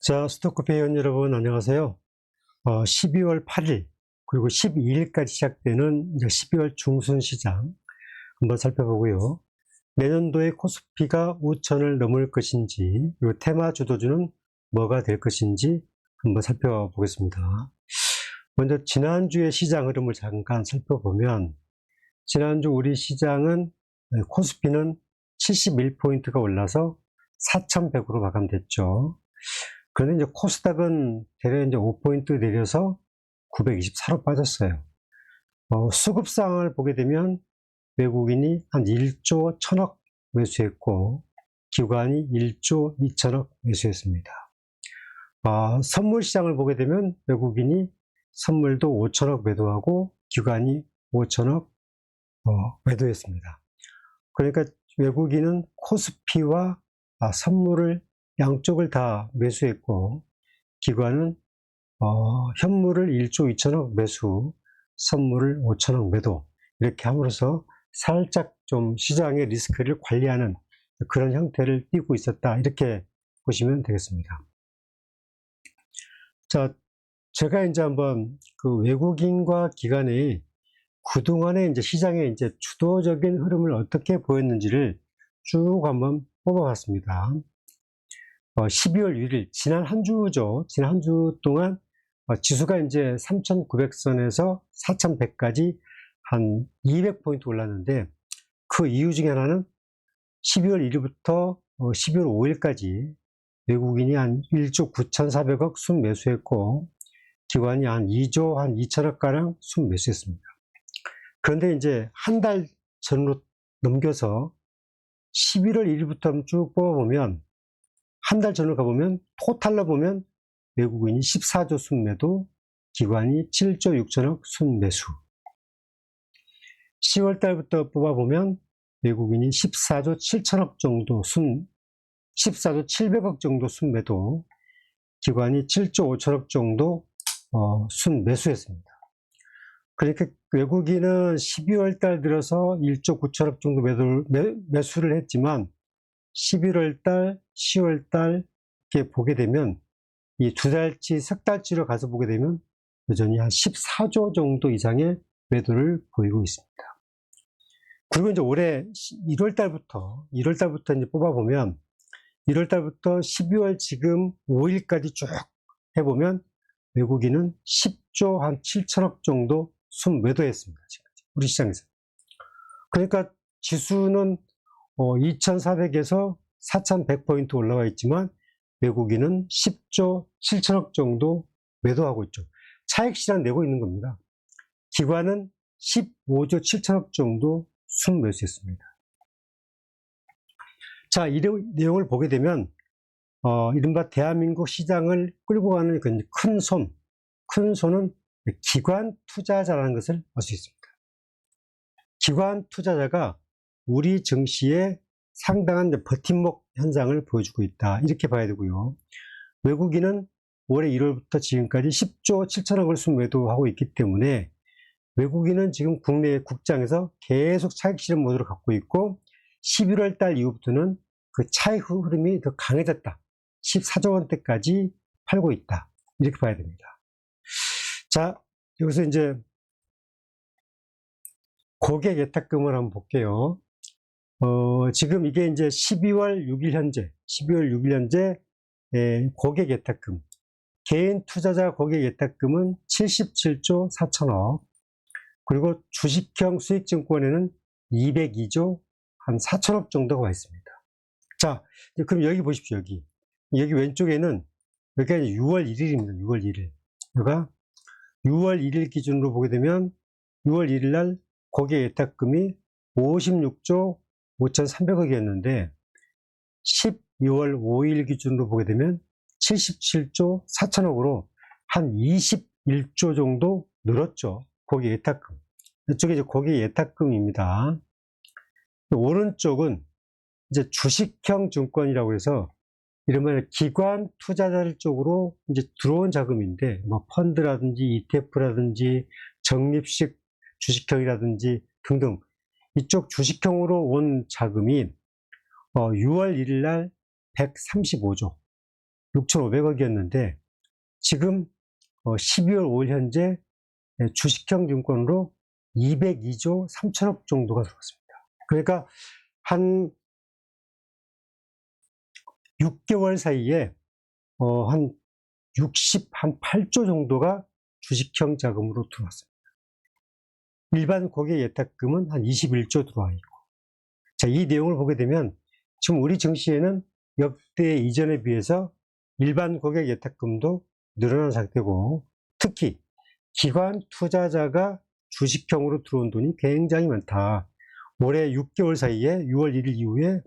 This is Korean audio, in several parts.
자, 스토커피 회원 여러분 안녕하세요. 12월 8일 그리고 12일까지 시작되는 이제 12월 중순 시장 한번 살펴보고요. 내년도에 코스피가 5천을 넘을 것인지, 그리고 테마 주도주는 뭐가 될 것인지 한번 살펴보겠습니다. 먼저 지난주의 시장 흐름을 잠깐 살펴보면, 지난주 우리 시장은 코스피는 71포인트가 올라서 4,100으로 마감됐죠. 그런데 이제 코스닥은 대략 이제 5포인트 내려서 924로 빠졌어요. 수급상을 보게 되면 외국인이 한 1조 1000억 매수했고, 기관이 1조 2000억 매수했습니다. 선물 시장을 보게 되면 외국인이 선물도 5000억 매도하고, 기관이 5000억 매도했습니다. 그러니까 외국인은 코스피와 선물을 양쪽을 다 매수했고, 기관은 현물을 1조 2천억 매수, 선물을 5천억 매도, 이렇게 함으로써 살짝 좀 시장의 리스크를 관리하는 그런 형태를 띠고 있었다, 이렇게 보시면 되겠습니다. 자, 제가 이제 한번 그 외국인과 기관의 그동안의 이제 시장의 이제 주도적인 흐름을 어떻게 보였는지를 쭉 한번 뽑아봤습니다. 12월 1일, 지난 한 주죠. 지난 한 주 동안 지수가 이제 3,900선에서 4,100까지 한 200포인트 올랐는데, 그 이유 중에 하나는 12월 1일부터 12월 5일까지 외국인이 한 1조 9,400억 순매수했고, 기관이 한 2조 한 2천억가량 순매수했습니다. 그런데 이제 한 달 전으로 넘겨서 11월 1일부터 쭉 뽑아보면, 한 달 전으로 가보면 토탈로 보면 외국인이 14조 순매도, 기관이 7조 6천억 순매수. 10월 달부터 뽑아보면 외국인이 14조 7천억 정도 14조 700억 정도 순매도, 기관이 7조 5천억 정도 순매수했습니다. 그러니까 외국인은 12월 달 들어서 1조 9천억 정도 매수를 했지만, 11월 달, 10월 달 이렇게 보게 되면, 이 두 달치, 석 달치로 가서 보게 되면 여전히 한 14조 정도 이상의 매도를 보이고 있습니다. 그리고 이제 올해 1월 달부터 이제 뽑아보면, 1월 달부터 12월 지금 5일까지 쭉 해보면 외국인은 10조 한 7천억 정도 순매도했습니다. 지금 우리 시장에서. 그러니까 지수는 2,400에서 4,100포인트 올라와 있지만, 외국인은 10조 7천억 정도 매도하고 있죠. 차익실현 내고 있는 겁니다. 기관은 15조 7천억 정도 순매수했습니다. 자, 이 내용을 보게 되면 이른바 대한민국 시장을 끌고 가는 큰 손은 기관 투자자라는 것을 알 수 있습니다. 기관 투자자가 우리 증시에 상당한 버팀목 현상을 보여주고 있다, 이렇게 봐야 되고요. 외국인은 올해 1월부터 지금까지 10조 7천억을 순매도하고 있기 때문에, 외국인은 지금 국내 국장에서 계속 차익 실현 모드를 갖고 있고, 11월 달 이후부터는 그 차익 흐름이 더 강해졌다, 14조 원대까지 팔고 있다, 이렇게 봐야 됩니다. 자, 여기서 이제 고객 예탁금을 한번 볼게요. 지금 이게 이제 12월 6일 현재 고객 예탁금, 개인 투자자 고객 예탁금은 77조 4천억, 그리고 주식형 수익증권에는 202조 한 4천억 정도가 와 있습니다. 자, 그럼 여기 보십시오. 여기 왼쪽에는, 여기가 6월 1일입니다. 6월 1일. 여기가 6월 1일 기준으로 보게 되면, 6월 1일 날 고객 예탁금이 56조 5,300억이었는데, 12월 5일 기준으로 보게 되면 77조 4천억으로 한 21조 정도 늘었죠. 고객 예탁금. 이쪽이 이제 고객 예탁금입니다. 오른쪽은 이제 주식형 증권이라고 해서, 이러면 기관 투자자들 쪽으로 이제 들어온 자금인데, 뭐 펀드라든지 ETF라든지 적립식 주식형이라든지 등등, 이쪽 주식형으로 온 자금이 6월 1일 날 135조, 6,500억이었는데 지금 12월 5일 현재 주식형 증권으로 202조 3천억 정도가 들어왔습니다. 그러니까 한 6개월 사이에 한 68조 정도가 주식형 자금으로 들어왔습니다. 일반 고객 예탁금은 한 21조 들어와 있고, 자, 이 내용을 보게 되면 지금 우리 증시에는 역대 이전에 비해서 일반 고객 예탁금도 늘어난 상태고, 특히 기관 투자자가 주식형으로 들어온 돈이 굉장히 많다. 올해 6개월 사이에 6월 1일 이후에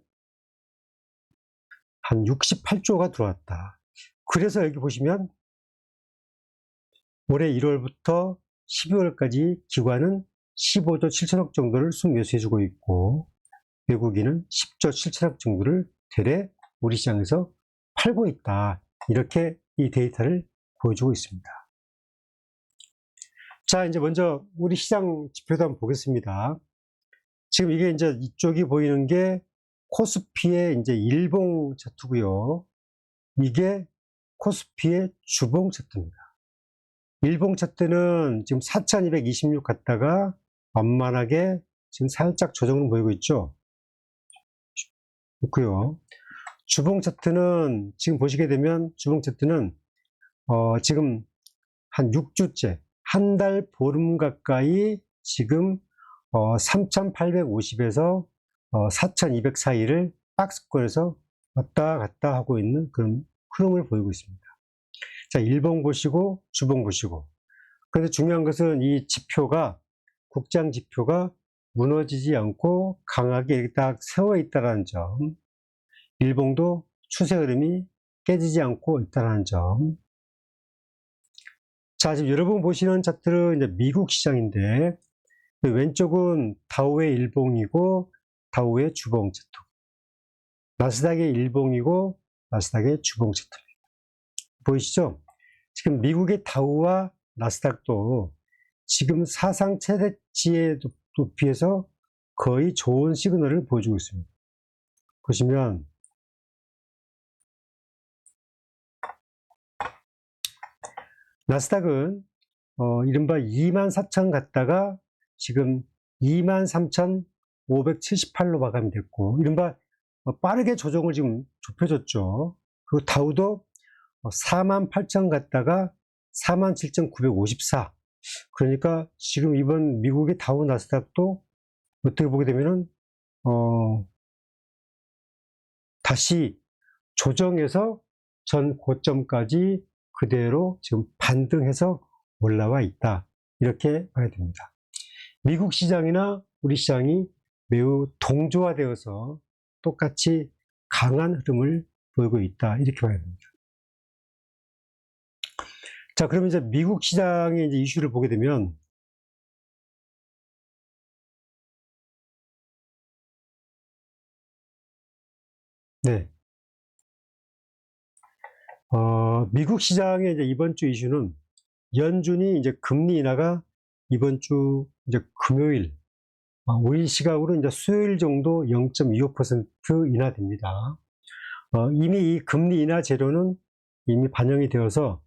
한 68조가 들어왔다. 그래서 여기 보시면 올해 1월부터 12월까지 기관은 15조 7천억 정도를 순매수해주고 있고, 외국인은 10조 7천억 정도를 대래 우리 시장에서 팔고 있다. 이렇게 이 데이터를 보여주고 있습니다. 자, 이제 먼저 우리 시장 지표도 한번 보겠습니다. 지금 이게 이제 이쪽이 보이는 게 코스피의 이제 일봉 차트고요. 이게 코스피의 주봉 차트입니다. 일봉 차트는 지금 4,226 갔다가 완만하게 지금 살짝 조정을 보이고 있죠. 있고요. 주봉 차트는 지금 보시게 되면 주봉 차트는 지금 한 6주째 한 달 보름 가까이 지금 3,850에서 4,200 사이를 박스권에서 왔다 갔다 하고 있는 그런 흐름을 보이고 있습니다. 자, 일봉 보시고 주봉 보시고. 그런데 중요한 것은 이 지표가, 국장 지표가 무너지지 않고 강하게 딱 세워 있다는 점. 일봉도 추세 흐름이 깨지지 않고 있다는 점. 자, 지금 여러분 보시는 차트는 이제 미국 시장인데, 왼쪽은 다우의 일봉이고 다우의 주봉 차트, 나스닥의 일봉이고 나스닥의 주봉 차트입니다. 보이시죠? 지금 미국의 다우와 나스닥도 지금 사상 최대치의 높이에서 거의 좋은 시그널을 보여주고 있습니다. 보시면 나스닥은 이른바 24,000 갔다가 지금 23,578로 마감이 됐고, 이른바 빠르게 조정을 지금 좁혀졌죠. 그리고 다우도 48,000 갔다가 47,954. 그러니까 지금 이번 미국의 다우 나스닥도 어떻게 보게 되면은 다시 조정해서 전 고점까지 그대로 지금 반등해서 올라와 있다. 이렇게 봐야 됩니다. 미국 시장이나 우리 시장이 매우 동조화되어서 똑같이 강한 흐름을 보이고 있다. 이렇게 봐야 됩니다. 자, 그러면 이제 미국 시장의 이제 이슈를 보게 되면, 네. 미국 시장의 이제 이번 주 이슈는 연준이 이제 금리 인하가 이번 주 이제 금요일, 우리 시각으로 이제 수요일 정도 0.25% 인하됩니다. 이미 이 금리 인하 재료는 이미 반영이 되어서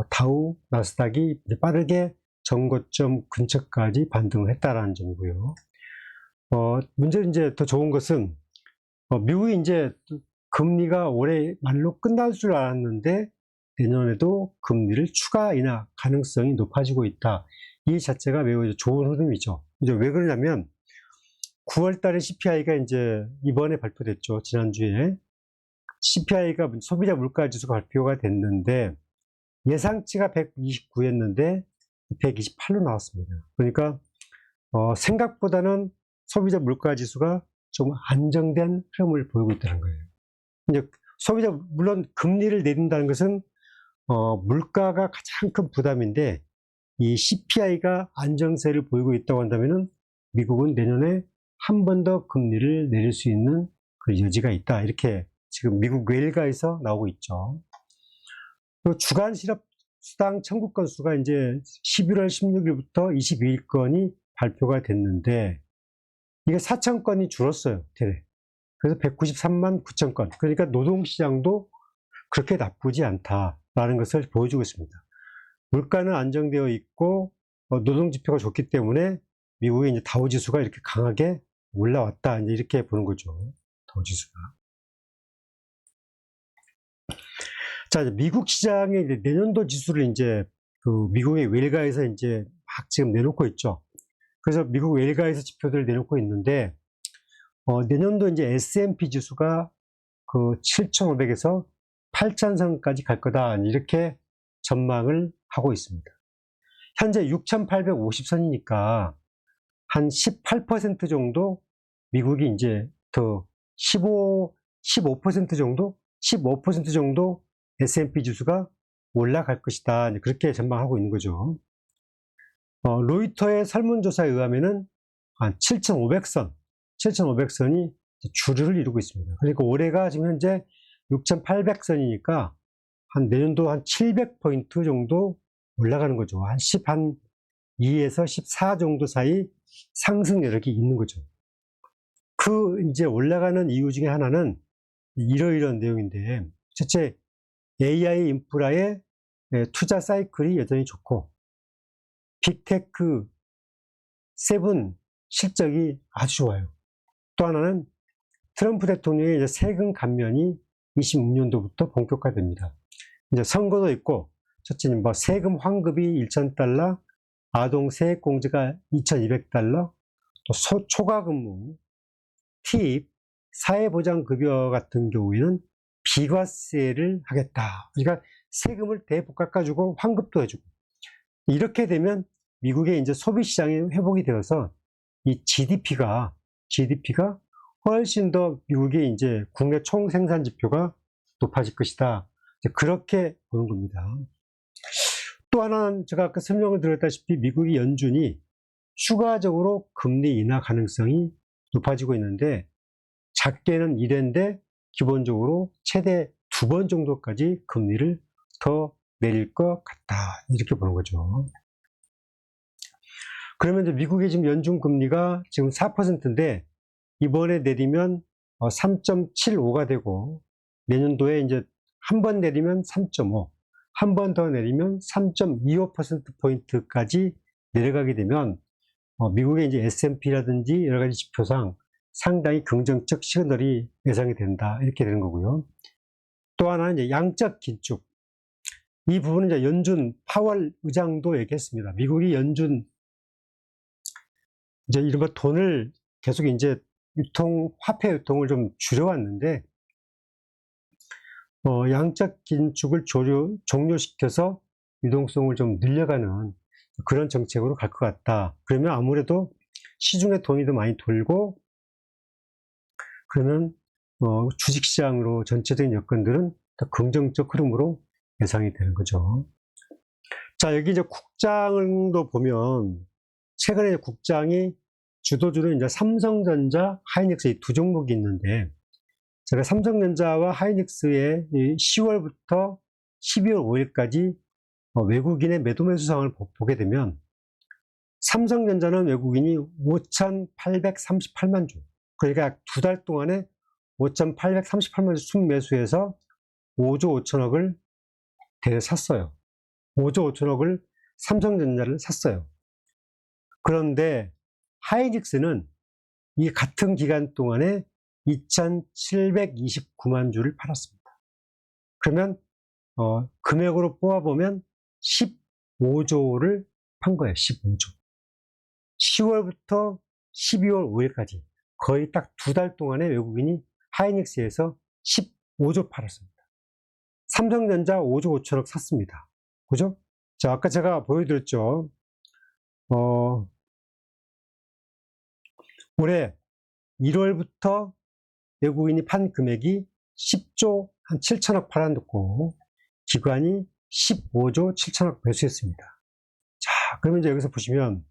다우, 나스닥이 빠르게 전고점 근처까지 반등을 했다라는 점이고요. 문제는 이제 더 좋은 것은 미국이 이제 금리가 올해 말로 끝날 줄 알았는데 내년에도 금리를 추가 인하 가능성이 높아지고 있다. 이 자체가 매우 좋은 흐름이죠. 이제 왜 그러냐면 9월 달에 CPI가 이제 이번에 발표됐죠. 지난주에. CPI가 소비자 물가 지수가 발표가 됐는데 예상치가 129였는데 128로 나왔습니다. 그러니까 생각보다는 소비자 물가 지수가 좀 안정된 흐름을 보이고 있다는 거예요. 이제 소비자, 물론 금리를 내린다는 것은 물가가 가장 큰 부담인데, 이 CPI가 안정세를 보이고 있다고 한다면은 미국은 내년에 한 번 더 금리를 내릴 수 있는 그 여지가 있다. 이렇게 지금 미국 외일가에서 나오고 있죠. 그리고 주간 실업수당 청구 건수가 이제 11월 16일부터 22일건이 발표가 됐는데, 이게 4,000건이 줄었어요, 대략. 그래서 193만 9천 건. 그러니까 노동시장도 그렇게 나쁘지 않다라는 것을 보여주고 있습니다. 물가는 안정되어 있고 노동지표가 좋기 때문에 미국의 이제 다우지수가 이렇게 강하게 올라왔다, 이제 이렇게 보는 거죠. 다우지수가. 자, 이제 미국 시장의 이제 내년도 지수를 이제 그 미국의 웰가에서 이제 막 지금 내놓고 있죠. 그래서 미국 웰가에서 지표들을 내놓고 있는데, 내년도 이제 S&P 지수가 그 7,500에서 8,000선까지 갈 거다, 이렇게 전망을 하고 있습니다. 현재 6,850선이니까 한 18% 정도 미국이 이제 더 15% 정도? 15% 정도 S&P 지수가 올라갈 것이다, 그렇게 전망하고 있는 거죠. 로이터의 설문조사에 의하면은 한 7,500선이 주류를 이루고 있습니다. 그러니까 올해가 지금 현재 6,800선이니까 한 내년도 한 700포인트 정도 올라가는 거죠. 한 2에서 14 정도 사이 상승 여력이 있는 거죠. 그 이제 올라가는 이유 중에 하나는 이러이러한 내용인데, 첫째, AI 인프라의 투자 사이클이 여전히 좋고, 빅테크 7 실적이 아주 좋아요. 또 하나는 트럼프 대통령의 이제 세금 감면이 26년도부터 본격화됩니다. 이제 선거도 있고, 첫째는 뭐 세금 환급이 1,000달러, 아동 세액공제가 2,200달러, 또 초과 근무, 팁, 사회보장급여 같은 경우에는 비과세를 하겠다. 그러니까 세금을 대폭 깎아주고 환급도 해주고, 이렇게 되면 미국의 이제 소비시장이 회복이 되어서 이 GDP가 훨씬 더 미국의 이제 국내 총생산 지표가 높아질 것이다, 그렇게 보는 겁니다. 또 하나는 제가 아까 설명을 드렸다시피 미국의 연준이 추가적으로 금리 인하 가능성이 높아지고 있는데, 작게는 1회인데 기본적으로 최대 2번 정도까지 금리를 더 내릴 것 같다, 이렇게 보는 거죠. 그러면 이제 미국의 지금 연준 금리가 지금 4%인데 이번에 내리면 3.75가 되고, 내년도에 이제 한 번 내리면 3.5, 한 번 더 내리면 3.25%포인트까지 내려가게 되면 미국의 이제 S&P라든지 여러 가지 지표상 상당히 긍정적 시그널이 예상이 된다, 이렇게 되는 거고요. 또 하나는 이제 양적 긴축. 이 부분은 이제 연준 파월 의장도 얘기했습니다. 미국이 연준 이제 이른바 돈을 계속 이제 화폐 유통을 좀 줄여왔는데, 양적 긴축을 종료시켜서 유동성을 좀 늘려가는 그런 정책으로 갈 것 같다. 그러면 아무래도 시중에 돈이 더 많이 돌고, 그러면 주식시장으로 전체적인 여건들은 더 긍정적 흐름으로 예상이 되는 거죠. 자, 여기 이제 국장도 보면 최근에 국장이 주도주로 이제 삼성전자, 하이닉스 이 두 종목이 있는데, 제가 삼성전자와 하이닉스의 10월부터 12월 5일까지 외국인의 매도 매수 상황을 보게 되면, 삼성전자는 외국인이 5,838만 주, 그러니까 두 달 동안에 5,838만 주 순매수해서 5조 5천억을 대래 샀어요. 5조 5천억을 삼성전자를 샀어요. 그런데 하이닉스는 이 같은 기간 동안에 2,729만 주를 팔았습니다. 그러면 금액으로 뽑아보면 15조를 판 거예요. 15조. 10월부터 12월 5일까지 거의 딱 두 달 동안에 외국인이 하이닉스에서 15조 팔았습니다. 삼성전자 5조 5천억 샀습니다. 그죠? 자, 아까 제가 보여드렸죠. 올해 1월부터 외국인이 판 금액이 10조 한 7천억 팔아놓고 기관이 15조 7천억 매수했습니다. 자, 그러면 이제 여기서 보시면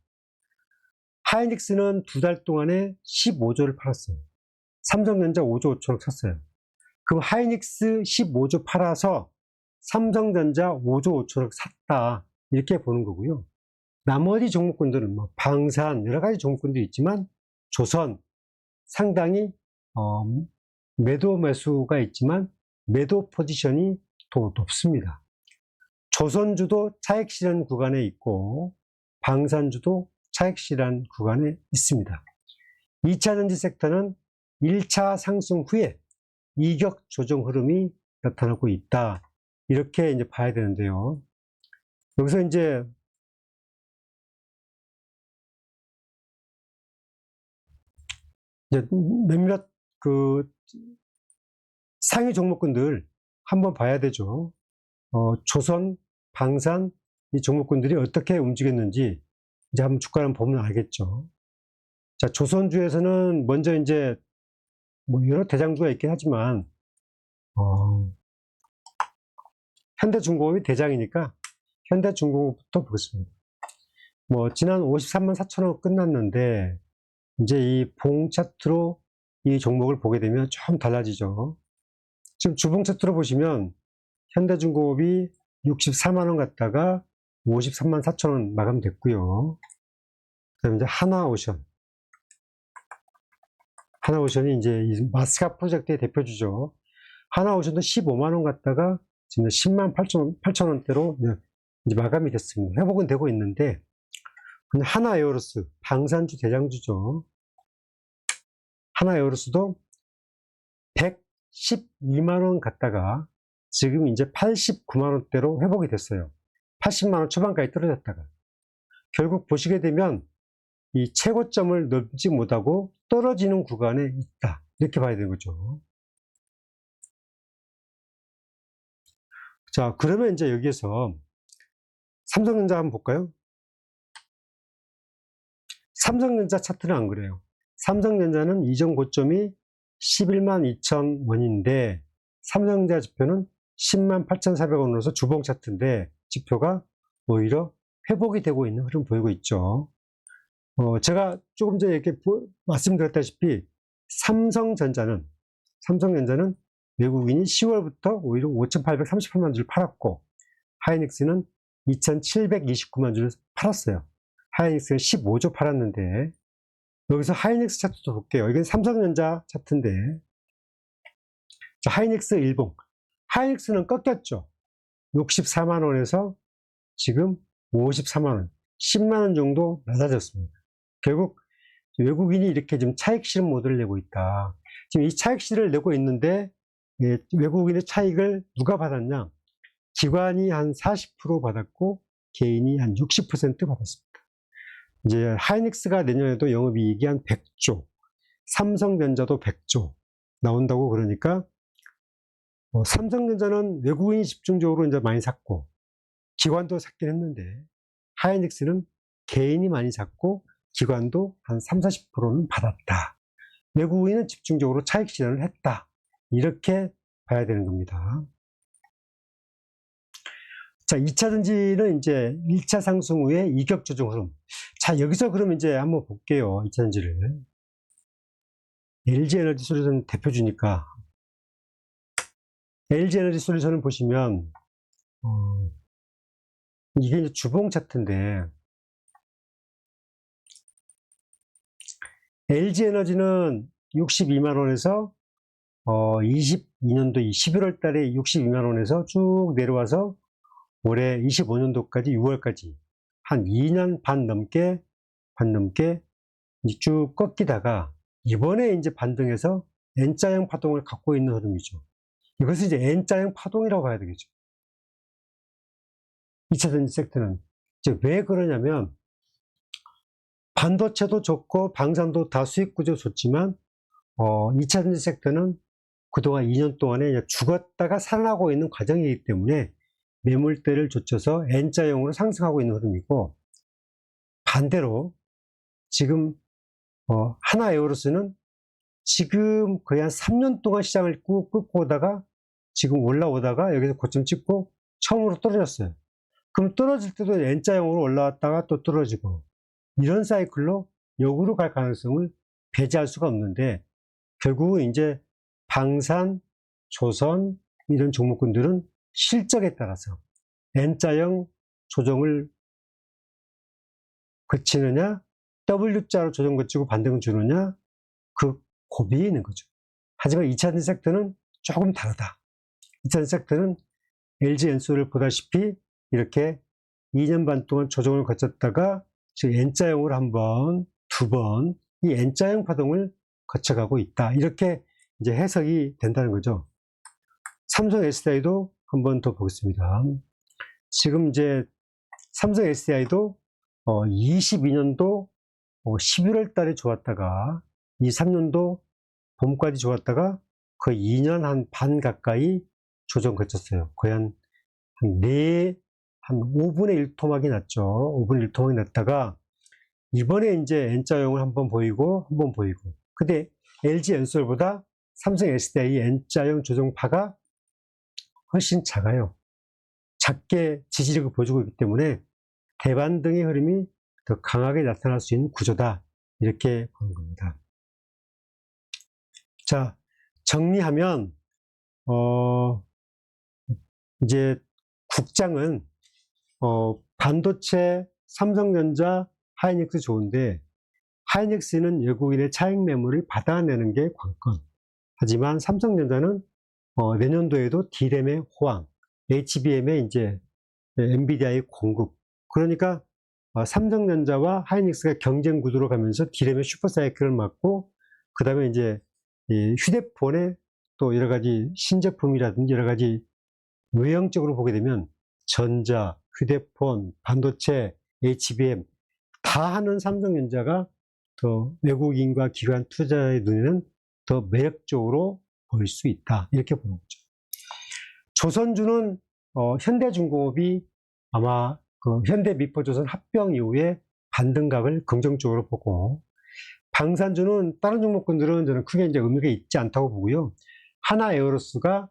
하이닉스는 두 달 동안에 15조를 팔았어요. 삼성전자 5조 5천억 샀어요. 그럼 하이닉스 15조 팔아서 삼성전자 5조 5천억 샀다, 이렇게 보는 거고요. 나머지 종목군들은 뭐 방산 여러 가지 종목군들이 있지만, 조선 상당히 매도 매수가 있지만 매도 포지션이 더 높습니다. 조선주도 차익 실현 구간에 있고 방산주도 차익 실현 구간에 있습니다. 2차전지 섹터는 1차 상승 후에 이격 조정 흐름이 나타나고 있다. 이렇게 이제 봐야 되는데요. 여기서 이제 몇몇 상위 종목군들 한번 봐야 되죠. 조선, 방산 이 종목군들이 어떻게 움직였는지 이제 한번 주가를 보면 알겠죠. 자, 조선주에서는 먼저 이제 뭐 여러 대장주가 있긴 하지만 현대중공업이 대장이니까 현대중공업부터 보겠습니다. 뭐 지난 53만 4천원 끝났는데 이제 이 봉 차트로 이 종목을 보게 되면 좀 달라지죠. 지금 주봉 차트로 보시면 현대중공업이 64만원 갔다가 53만 4천원 마감됐고요. 그다음에 이제 하나오션이 이제 이 마스카 프로젝트의 대표주죠. 하나오션도 15만원 갔다가 지금 10만 8천원대로 이제 마감이 됐습니다. 회복은 되고 있는데, 하나에어로스, 방산주 대장주죠. 하나에어로스도 112만원 갔다가 지금 이제 89만원대로 회복이 됐어요. 80만원 초반까지 떨어졌다가. 결국 보시게 되면 이 최고점을 넘지 못하고 떨어지는 구간에 있다. 이렇게 봐야 되는 거죠. 자, 그러면 이제 여기에서 삼성전자 한번 볼까요? 삼성전자 차트는 안 그래요. 삼성전자는 이전 고점이 11만 2천 원인데 삼성전자 지표는 10만 8,400원으로서 주봉 차트인데 지표가 오히려 회복이 되고 있는 흐름 보이고 있죠. 제가 조금 전에 이렇게 말씀드렸다시피 삼성전자는 외국인이 10월부터 오히려 5,838만 주를 팔았고 하이닉스는 2,729만 주를 팔았어요. 하이닉스가 15조 팔았는데 여기서 하이닉스 차트도 볼게요. 이건 삼성전자 차트인데 자, 하이닉스 일봉. 하이닉스는 꺾였죠. 64만 원에서 지금 54만 원, 10만 원 정도 낮아졌습니다. 결국 외국인이 이렇게 좀 차익 실현 모드를 내고 있다. 지금 이 차익 실현을 내고 있는데 외국인의 차익을 누가 받았냐? 기관이 한 40% 받았고 개인이 한 60% 받았습니다. 이제 하이닉스가 내년에도 영업이익이 한 100조, 삼성전자도 100조 나온다고 그러니까 삼성전자는 외국인이 집중적으로 이제 많이 샀고 기관도 샀긴 했는데 하이닉스는 개인이 많이 샀고 기관도 한 30, 40%는 받았다. 외국인은 집중적으로 차익 실현을 했다. 이렇게 봐야 되는 겁니다. 자, 2차전지는 이제 1차 상승 후에 이격 조정 흐름. 자, 여기서 그럼 이제 한번 볼게요. 2차전지를. LG에너지 솔루션 대표주니까. LG에너지 솔루션을 보시면, 이게 이제 주봉 차트인데, LG에너지는 62만원에서 22년도 11월 달에 62만원에서 쭉 내려와서 올해 25년도까지 6월까지 한 2년 반 넘게 쭉 꺾이다가 이번에 이제 반등해서 N자형 파동을 갖고 있는 흐름이죠. 이것을 이제 N자형 파동이라고 봐야 되겠죠. 2차전지 섹터는. 이제 왜 그러냐면 반도체도 좋고 방산도 다 수익 구조 좋지만 2차전지 섹터는 그동안 2년 동안에 죽었다가 살아나고 있는 과정이기 때문에 매물대를 좇아서 N자형으로 상승하고 있는 흐름이고 반대로 지금 하나에어로스는 지금 거의 한 3년 동안 시장을 꾹 끌고 오다가 지금 올라오다가 여기서 고점 찍고 처음으로 떨어졌어요. 그럼 떨어질 때도 N자형으로 올라왔다가 또 떨어지고 이런 사이클로 역으로 갈 가능성을 배제할 수가 없는데 결국은 이제 방산, 조선 이런 종목군들은 실적에 따라서 N자형 조정을 거치느냐 W자로 조정 거치고 반등을 주느냐 그 고비에 있는 거죠. 하지만 2차전지 섹터는 조금 다르다. 2차전지 섹터는 LG엔솔을 보다시피 이렇게 2년 반 동안 조정을 거쳤다가 지금 N자형으로 한 번, 두 번, 이 N자형 파동을 거쳐가고 있다. 이렇게 이제 해석이 된다는 거죠. 삼성 SDI도 한 번 더 보겠습니다. 지금 이제 삼성 SDI도 22년도 11월 달에 좋았다가 23년도 봄까지 좋았다가 거의 2년 한 반 가까이 조정 거쳤어요. 거의 한 5분의 1 토막이 났죠. 5분의 1 토막이 났다가 이번에 이제 N자형을 한번 보이고 한번 보이고. 근데 LG 엔솔보다 삼성 SDI N자형 조정파가 훨씬 작아요. 작게 지지력을 보여주고 있기 때문에 대반등의 흐름이 더 강하게 나타날 수 있는 구조다. 이렇게 보는 겁니다. 자, 정리하면 이제 국장은 반도체, 삼성전자, 하이닉스 좋은데 하이닉스는 외국인의 차익 매물을 받아내는 게 관건. 하지만 삼성전자는 내년도에도 D램의 호황, HBM의 이제 엔비디아의 공급. 그러니까 삼성전자와 하이닉스가 경쟁 구도로 가면서 D램의 슈퍼사이클을 맞고 그 다음에 이제 휴대폰의 또 여러 가지 신제품이라든지 여러 가지 외형적으로 보게 되면 전자, 휴대폰, 반도체, HBM 다 하는 삼성전자가 더 외국인과 기관 투자의 눈에는 더 매력적으로 보일 수 있다. 이렇게 보는 거죠. 조선주는 현대중공업이 아마 그 현대미포조선 합병 이후에 반등각을 긍정적으로 보고, 방산주는 다른 종목군들은 저는 크게 이제 의미가 있지 않다고 보고요. 하나에어로스가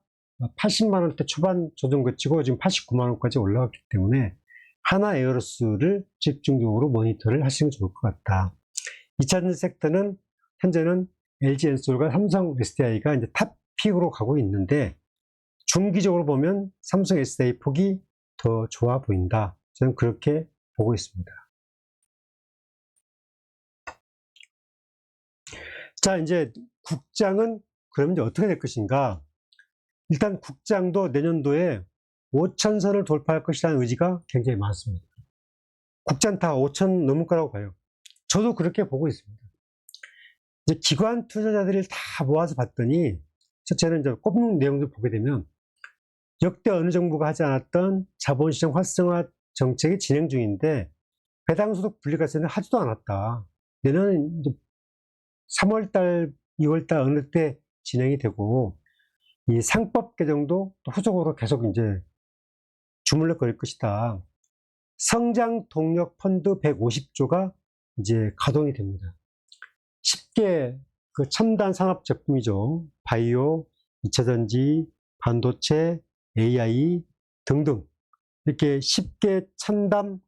80만 원대 초반 조정 거치고 지금 89만 원까지 올라왔기 때문에 하나에어로스를 집중적으로 모니터를 하시는 게 좋을 것 같다. 2차전지 섹터는 현재는 LG엔솔과 삼성 SDI가 이제 탑픽으로 가고 있는데 중기적으로 보면 삼성 SDI 폭이 더 좋아 보인다. 저는 그렇게 보고 있습니다. 자, 이제 국장은 그럼 이제 어떻게 될 것인가? 일단 국장도 내년도에 5천선을 돌파할 것이라는 의지가 굉장히 많습니다. 국장 다 5천 넘을 거라고 봐요. 저도 그렇게 보고 있습니다. 이제 기관 투자자들을 다 모아서 봤더니, 첫째는 이제 꼽는 내용들 보게 되면, 역대 어느 정부가 하지 않았던 자본시장 활성화 정책이 진행 중인데, 배당소득 분리과세는 하지도 않았다. 내년은 이제 3월달, 2월달 어느 때 진행이 되고, 이 상법 개정도 또 후속으로 계속 이제 주물럭거릴 것이다. 성장 동력 펀드 150조가 이제 가동이 됩니다. 쉽게 그 첨단 산업 제품이죠. 바이오, 2차전지, 반도체, AI 등등 이렇게 쉽게 첨단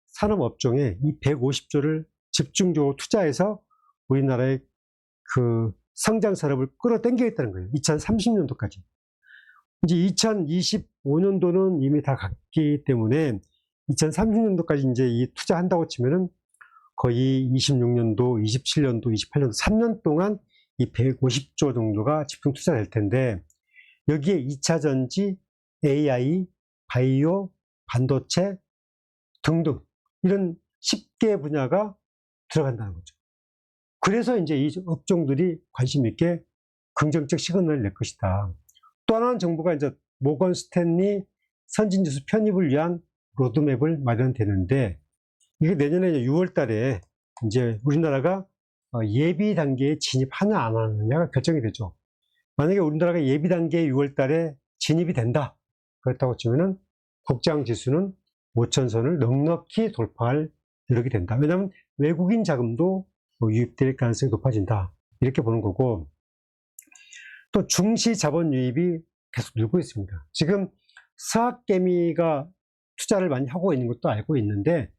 산업 업종에 이 150조를 집중적으로 투자해서 우리나라의 그 성장 산업을 끌어당기겠다는 거예요. 2030년도까지. 이제 2025년도는 이미 다 갔기 때문에 2030년도까지 이제 이 투자한다고 치면은 거의 26년도, 27년도, 28년도 3년 동안 이 150조 정도가 집중 투자될 텐데 여기에 2차 전지, AI, 바이오, 반도체 등등 이런 10개 분야가 들어간다는 거죠. 그래서 이제 이 업종들이 관심 있게 긍정적 시그널을 낼 것이다. 또 하나는 정부가 이제 모건 스탠리 선진지수 편입을 위한 로드맵을 마련되는데 이게 내년에 6월 달에 이제 우리나라가 예비 단계에 진입하냐 안 하느냐가 결정이 되죠. 만약에 우리나라가 예비 단계에 6월 달에 진입이 된다. 그렇다고 치면은 국장 지수는 5천선을 넉넉히 돌파할 여력이 된다. 왜냐하면 외국인 자금도 유입될 가능성이 높아진다. 이렇게 보는 거고, 또 중시 자본 유입이 계속 늘고 있습니다. 지금 서학개미가 투자를 많이 하고 있는 것도 알고 있는데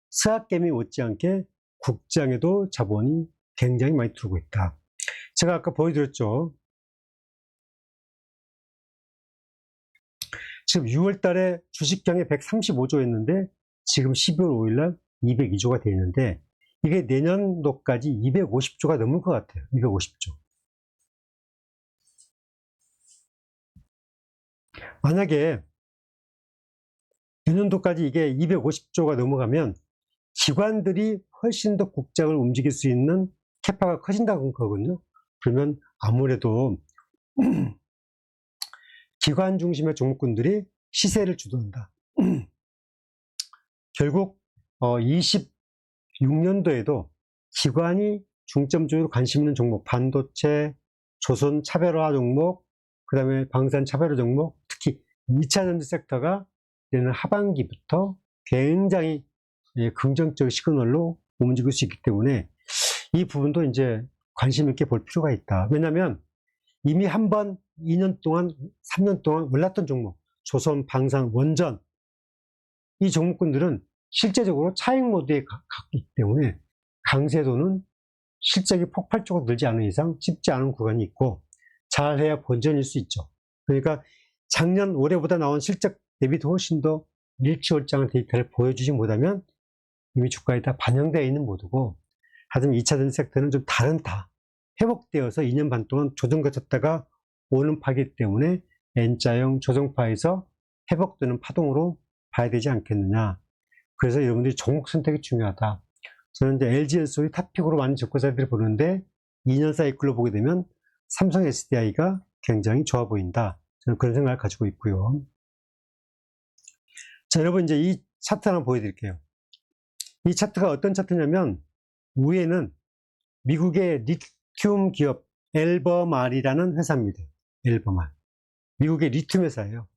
서학개미 못지않게 국장에도 자본이 굉장히 많이 들어오고 있다. 제가 아까 보여드렸죠. 지금 6월 달에 주식경에 135조였는데 지금 12월 5일 날 202조가 되어 있는데 이게 내년도까지 250조가 넘을 것 같아요. 250조. 만약에 내년도까지 이게 250조가 넘어가면 기관들이 훨씬 더 국장을 움직일 수 있는 캐파가 커진다는 거거든요. 그러면 아무래도 기관 중심의 종목군들이 시세를 주도한다. 결국 26년도에도 기관이 중점적으로 관심 있는 종목, 반도체, 조선 차별화 종목, 그 다음에 방산 차별화 종목, 특히 2차전지 섹터가 내년 하반기부터 굉장히 긍정적 시그널로 움직일 수 있기 때문에 이 부분도 이제 관심 있게 볼 필요가 있다. 왜냐하면 이미 한번 2년 동안, 3년 동안 올랐던 종목, 조선, 방산, 원전, 이 종목군들은 실제적으로 차익 모드에 갔기 때문에 강세도는 실적이 폭발적으로 늘지 않은 이상 쉽지 않은 구간이 있고 잘해야 본전일 수 있죠. 그러니까 작년 올해보다 나온 실적 대비도 훨씬 더 일치월장한 데이터를 보여주지 못하면 이미 주가에 다 반영되어 있는 모드고, 하여튼 2차전지 섹터는 좀 다른 회복되어서 2년 반 동안 조정 거쳤다가 오는 파기 때문에 N자형 조정파에서 회복되는 파동으로 봐야 되지 않겠느냐. 그래서 여러분들이 종목 선택이 중요하다. 저는 이제 LG엔솔이 탑픽으로 많은 적고자들을 보는데 2년 사이클로 보게 되면 삼성 SDI가 굉장히 좋아 보인다. 저는 그런 생각을 가지고 있고요. 자, 여러분 이제 이 차트 하나 보여드릴게요. 이 차트가 어떤 차트냐면 위에는 미국의 리튬 기업 엘버말이라는 회사입니다. 엘버말. 미국의 리튬 회사예요.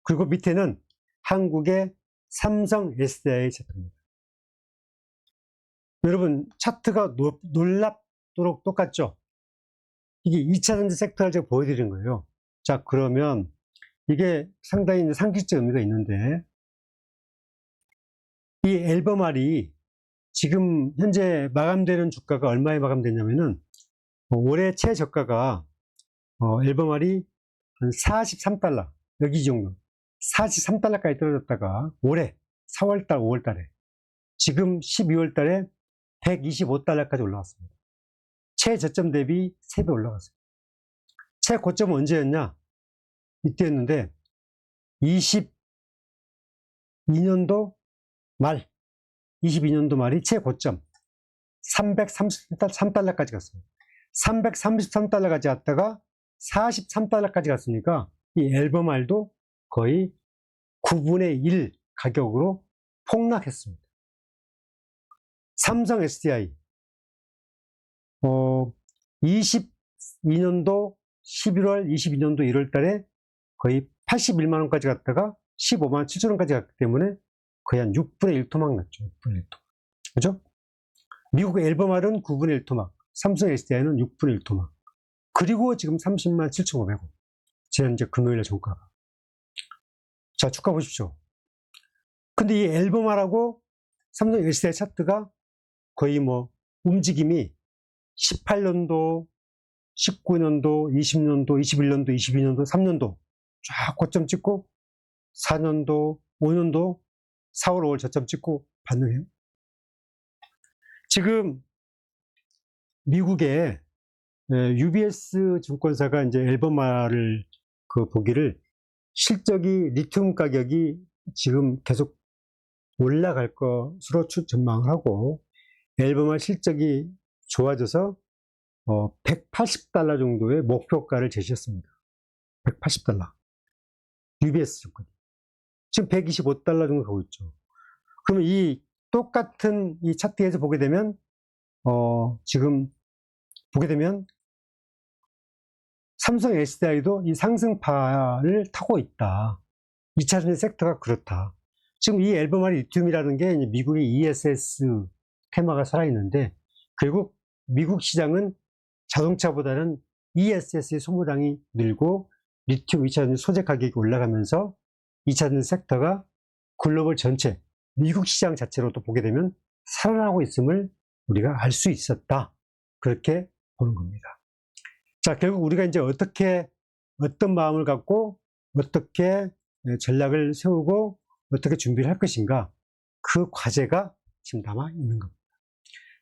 그리고 밑에는 한국의 삼성 SDI 차트입니다. 여러분 차트가 놀랍도록 똑같죠? 이게 2차전지 섹터를 제가 보여드린 거예요. 자, 그러면 이게 상당히 상식적 의미가 있는데, 이 엘버말이 지금 현재 마감되는 주가가 얼마에 마감됐냐면은 올해 최저가가 엘버말이 한 43달러, 여기 정도 43달러까지 떨어졌다가 올해 4월달, 5월달에 지금 12월달에 125달러까지 올라왔습니다. 최저점 대비 3배 올라갔어요. 최고점은 언제였냐? 이때였는데 22년도 말, 22년도 말이 최고점 333달러까지 갔어요. 333달러까지 갔다가 43달러까지 갔으니까 이 엘버말도 거의 9분의 1 가격으로 폭락했습니다. 삼성 SDI 22년도 11월, 22년도 1월 달에 거의 81만원까지 갔다가 15만 7천원까지 갔기 때문에 거의 한 6분의 1 토막 났죠. 6분의 1 토막. 그죠? 미국 엘버말은 9분의 1 토막, 삼성 SDI는 6분의 1 토막. 그리고 지금 30만 7,500원. 지난 이제 금요일에 종가가. 자, 주가 보십시오. 근데 이 엘버말하고 삼성 SDI 차트가 거의 뭐 움직임이 18년도, 19년도, 20년도, 21년도, 22년도, 3년도 쫙 고점 찍고 4년도, 5년도 4월, 5월 저점 찍고 반응해요. 지금 미국의 UBS 증권사가 이제 엘버말을 보기를 실적이 리튬 가격이 지금 계속 올라갈 것으로 전망을 하고 엘버말 실적이 좋아져서 180달러 정도의 목표가를 제시했습니다. 180달러. UBS 증권. 지금 125달러 정도 가고 있죠. 그러면 이 똑같은 이 차트에서 보게 되면 지금 보게 되면 삼성 SDI도 이 상승파를 타고 있다. 2차전지 섹터가 그렇다. 지금 이 엘버말 리튬이라는 게 미국의 ESS 테마가 살아있는데, 결국 미국 시장은 자동차보다는 ESS의 소모량이 늘고 리튬 2차전지 소재 가격이 올라가면서 2차전지 섹터가 글로벌 전체, 미국 시장 자체로도 보게 되면 살아나고 있음을 우리가 알 수 있었다. 그렇게 보는 겁니다. 자, 결국 우리가 이제 어떤 마음을 갖고 어떻게 전략을 세우고 어떻게 준비를 할 것인가, 그 과제가 지금 남아 있는 겁니다.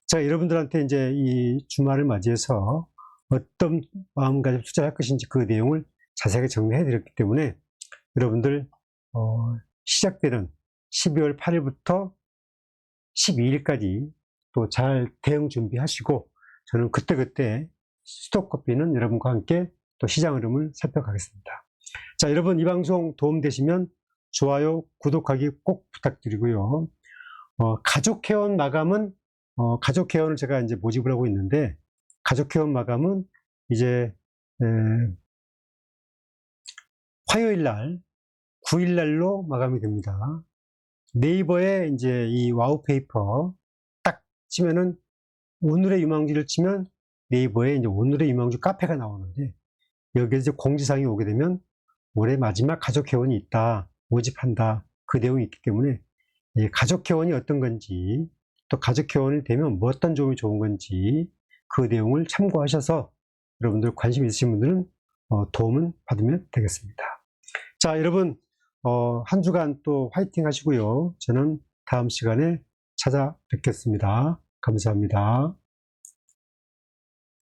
자, 여러분들한테 이제 이 주말을 맞이해서 어떤 마음가짐 투자를 할 것인지 그 내용을 자세하게 정리해 드렸기 때문에 여러분들 시작되는 12월 8일부터 12일까지 또 잘 대응 준비하시고, 저는 그때그때 스톡커피는 여러분과 함께 또 시장 흐름을 살펴가겠습니다. 자, 여러분 이 방송 도움되시면 좋아요, 구독하기 꼭 부탁드리고요. 가족회원 마감은, 가족회원을 제가 이제 모집을 하고 있는데, 가족회원 마감은 이제, 화요일 날, 9일 날로 마감이 됩니다. 네이버에 이제 이 와우페이퍼 딱 치면은 오늘의 유망주를 치면 네이버에 이제 오늘의 유망주 카페가 나오는데, 여기에 이제 공지사항이 오게 되면 올해 마지막 가족회원이 있다, 모집한다, 그 내용이 있기 때문에 이 가족회원이 어떤 건지, 또 가족회원이 되면 뭐 어떤 점이 좋은 건지 그 내용을 참고하셔서 여러분들 관심 있으신 분들은 도움을 받으면 되겠습니다. 자, 여러분 한 주간 또 화이팅 하시고요. 저는 다음 시간에 찾아뵙겠습니다. 감사합니다.